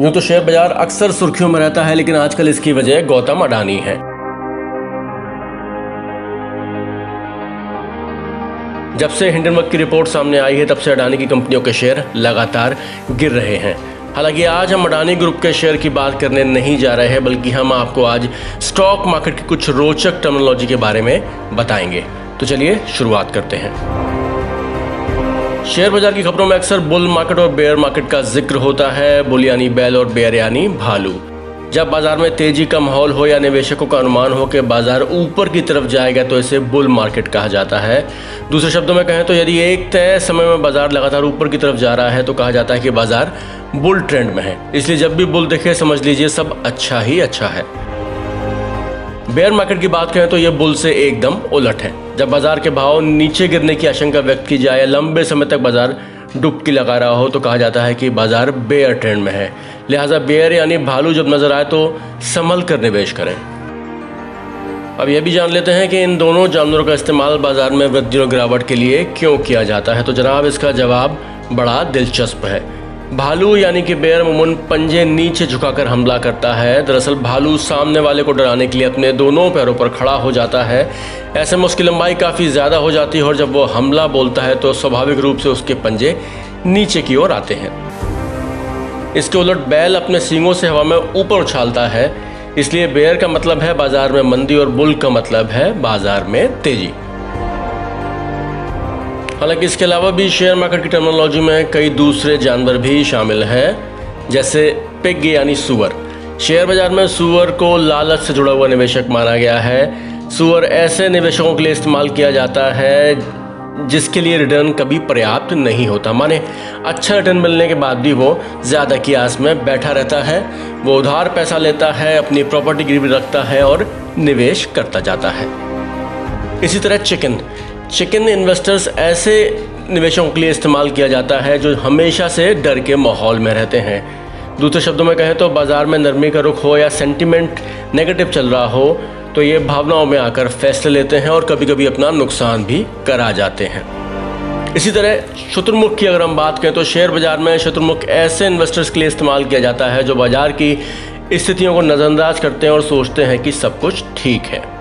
यूं तो शेयर बाजार अक्सर सुर्खियों में रहता है, लेकिन आजकल इसकी वजह गौतम अडानी है। जब से हिंडनबर्ग की रिपोर्ट सामने आई है, तब से अडानी की कंपनियों के शेयर लगातार गिर रहे हैं। हालांकि आज हम अडानी ग्रुप के शेयर की बात करने नहीं जा रहे हैं, बल्कि हम आपको आज स्टॉक मार्केट की कुछ रोचक टर्मिनोलॉजी के बारे में बताएंगे। तो चलिए शुरुआत करते हैं। शेयर बाजार की खबरों में अक्सर बुल मार्केट और बेयर मार्केट का जिक्र होता है। बुल यानी बैल और बेयर यानी भालू। जब बाजार में तेजी का माहौल हो या निवेशकों का अनुमान हो कि बाजार ऊपर की तरफ जाएगा, तो इसे बुल मार्केट कहा जाता है। दूसरे शब्दों में कहें तो यदि एक तय समय में बाजार लगातार ऊपर की तरफ जा रहा है, तो कहा जाता है कि बाजार बुल ट्रेंड में है। इसलिए जब भी बुल दिखे, समझ लीजिए सब अच्छा ही अच्छा है। बेयर मार्केट की बात करें तो यह बुल से एकदम उलट है। जब बाजार के भाव नीचे गिरने की आशंका व्यक्त की जाए, लंबे समय तक बाजार डुबकी लगा रहा हो, तो कहा जाता है कि बाजार बेयर ट्रेंड में है। लिहाजा बेयर यानी भालू जब नजर आए तो संभल कर निवेश करें। अब यह भी जान लेते हैं कि इन दोनों जानवरों का इस्तेमाल बाजार में वृद्धि और गिरावट के लिए क्यों किया जाता है। तो जनाब, इसका जवाब बड़ा दिलचस्प है। भालू यानी कि बेयर अमूमन पंजे नीचे झुकाकर हमला करता है। दरअसल भालू सामने वाले को डराने के लिए अपने दोनों पैरों पर खड़ा हो जाता है। ऐसे में उसकी लंबाई काफ़ी ज़्यादा हो जाती है और जब वो हमला बोलता है तो स्वाभाविक रूप से उसके पंजे नीचे की ओर आते हैं। इसके उलट बैल अपने सींगों से हवा में ऊपर उछालता है। इसलिए बेयर का मतलब है बाजार में मंदी और बुल का मतलब है बाजार में तेजी। हालांकि इसके अलावा भी शेयर मार्केट की टर्मिनोलॉजी में कई दूसरे जानवर भी शामिल हैं, जैसे पिग यानी सूअर। शेयर बाजार में सूअर को लालच से जुड़ा हुआ निवेशक माना गया है। सूअर ऐसे निवेशकों के लिए इस्तेमाल किया जाता है जिसके लिए रिटर्न कभी पर्याप्त नहीं होता। माने अच्छा रिटर्न मिलने के बाद भी वो ज़्यादा की आस में बैठा रहता है। वो उधार पैसा लेता है, अपनी प्रॉपर्टी गिरवी रखता है और निवेश करता जाता है। इसी तरह चिकन इन्वेस्टर्स ऐसे निवेशकों के लिए इस्तेमाल किया जाता है जो हमेशा से डर के माहौल में रहते हैं। दूसरे शब्दों में कहें तो बाजार में नरमी का रुख हो या सेंटिमेंट नेगेटिव चल रहा हो, तो ये भावनाओं में आकर फैसले लेते हैं और कभी कभी अपना नुकसान भी करा जाते हैं। इसी तरह शुतुरमुर्ग की अगर हम बात करें तो शेयर बाजार में शुतुरमुर्ग ऐसे इन्वेस्टर्स के लिए इस्तेमाल किया जाता है जो बाजार की स्थितियों को नज़रअंदाज करते हैं और सोचते हैं कि सब कुछ ठीक है।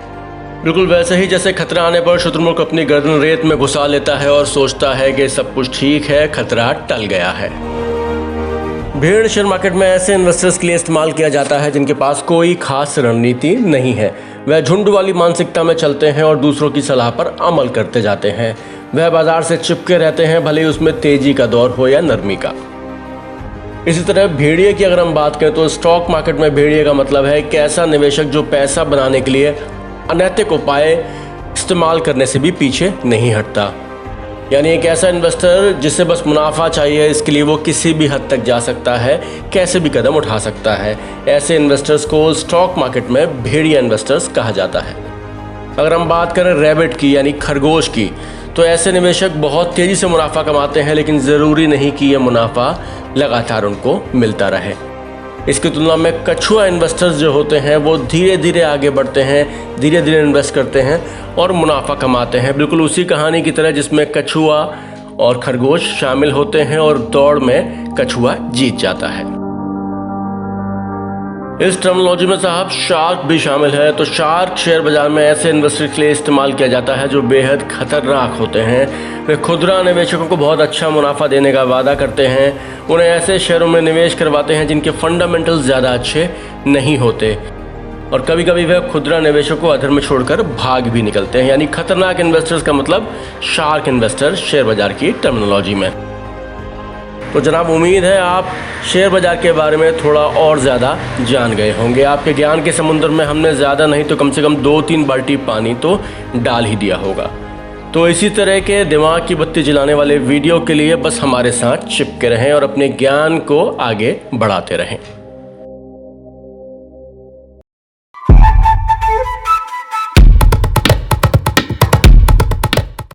बिल्कुल वैसे ही जैसे खतरा आने पर शुतुरमुर्ग अपनी गर्दन रेत में घुसा लेता है और सोचता है कि सब कुछ ठीक है, खतरा टल गया है। भेड़ शेयर मार्केट में ऐसे इन्वेस्टर्स के लिए इस्तेमाल किया जाता है जिनके पास कोई खास रणनीति नहीं है। वह झुंड वाली मानसिकता में चलते हैं और दूसरों की सलाह पर अमल करते जाते हैं। वह बाजार से चिपके रहते हैं, भले ही उसमें तेजी का दौर हो या नरमी का। इसी तरह भेड़िए की अगर हम बात करें तो स्टॉक मार्केट में भेड़िए का मतलब है एक ऐसा निवेशक जो पैसा बनाने के लिए अनैतिक उपाय इस्तेमाल करने से भी पीछे नहीं हटता। यानी एक ऐसा इन्वेस्टर जिसे बस मुनाफा चाहिए, इसके लिए वो किसी भी हद तक जा सकता है, कैसे भी कदम उठा सकता है। ऐसे इन्वेस्टर्स को स्टॉक मार्केट में भेड़िया इन्वेस्टर्स कहा जाता है। अगर हम बात करें रैबिट की यानी खरगोश की, तो ऐसे निवेशक बहुत तेज़ी से मुनाफा कमाते हैं, लेकिन ज़रूरी नहीं कि यह मुनाफा लगातार उनको मिलता रहे। इसकी तुलना में कछुआ इन्वेस्टर्स जो होते हैं वो धीरे धीरे आगे बढ़ते हैं, धीरे धीरे इन्वेस्ट करते हैं और मुनाफा कमाते हैं। बिल्कुल उसी कहानी की तरह जिसमें कछुआ और खरगोश शामिल होते हैं और दौड़ में कछुआ जीत जाता है। इस टर्मिनोलॉजी में साहब शार्क भी शामिल है। तो शार्क शेयर बाजार में ऐसे इन्वेस्टर के लिए इस्तेमाल किया जाता है जो बेहद खतरनाक होते हैं। वे खुदरा निवेशकों को बहुत अच्छा मुनाफा देने का वादा करते हैं। उन्हें ऐसे शेयरों में निवेश करवाते हैं जिनके फंडामेंटल्स ज़्यादा अच्छे नहीं होते और कभी कभी वह खुदरा निवेशकों को अधर में छोड़कर भाग भी निकलते हैं। यानी खतरनाक इन्वेस्टर्स का मतलब शार्क इन्वेस्टर शेयर बाजार की टर्मिनोलॉजी में। तो जनाब, उम्मीद है आप शेयर बाजार के बारे में थोड़ा और ज़्यादा जान गए होंगे। आपके ज्ञान के समुद्र में हमने ज़्यादा नहीं तो कम से कम 2-3 बाल्टी पानी तो डाल ही दिया होगा। तो इसी तरह के दिमाग की बत्ती जलाने वाले वीडियो के लिए बस हमारे साथ चिपके रहें और अपने ज्ञान को आगे बढ़ाते रहें।